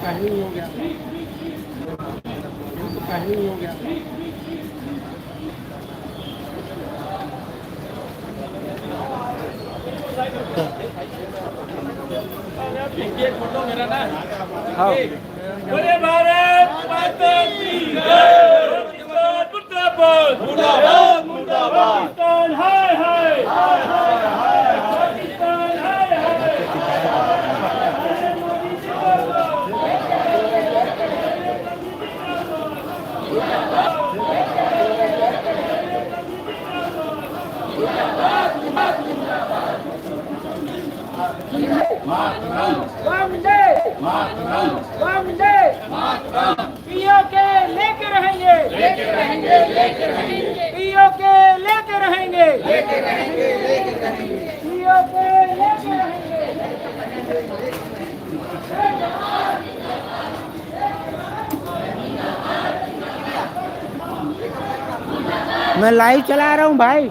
पहले ही हो गया, तो पहले ही हो गया। फोटो मेरा ना। हाँ। बोले भारत माता की जय। मुर्दाबाद मुर्दाबाद मुर्दाबाद। पाकिस्तान हाय हाय हाय हाय हाय। पाकिस्तान हाय हाय। वंदे वंदे पीओ के लेके रहेंगे, लेके रहेंगे, लेके रहेंगे। पीओ के लेके रहेंगे, लेके रहेंगे, लेके रहेंगे। पीओ के लेके रहेंगे। मैं लाइव चला रहा हूँ भाई।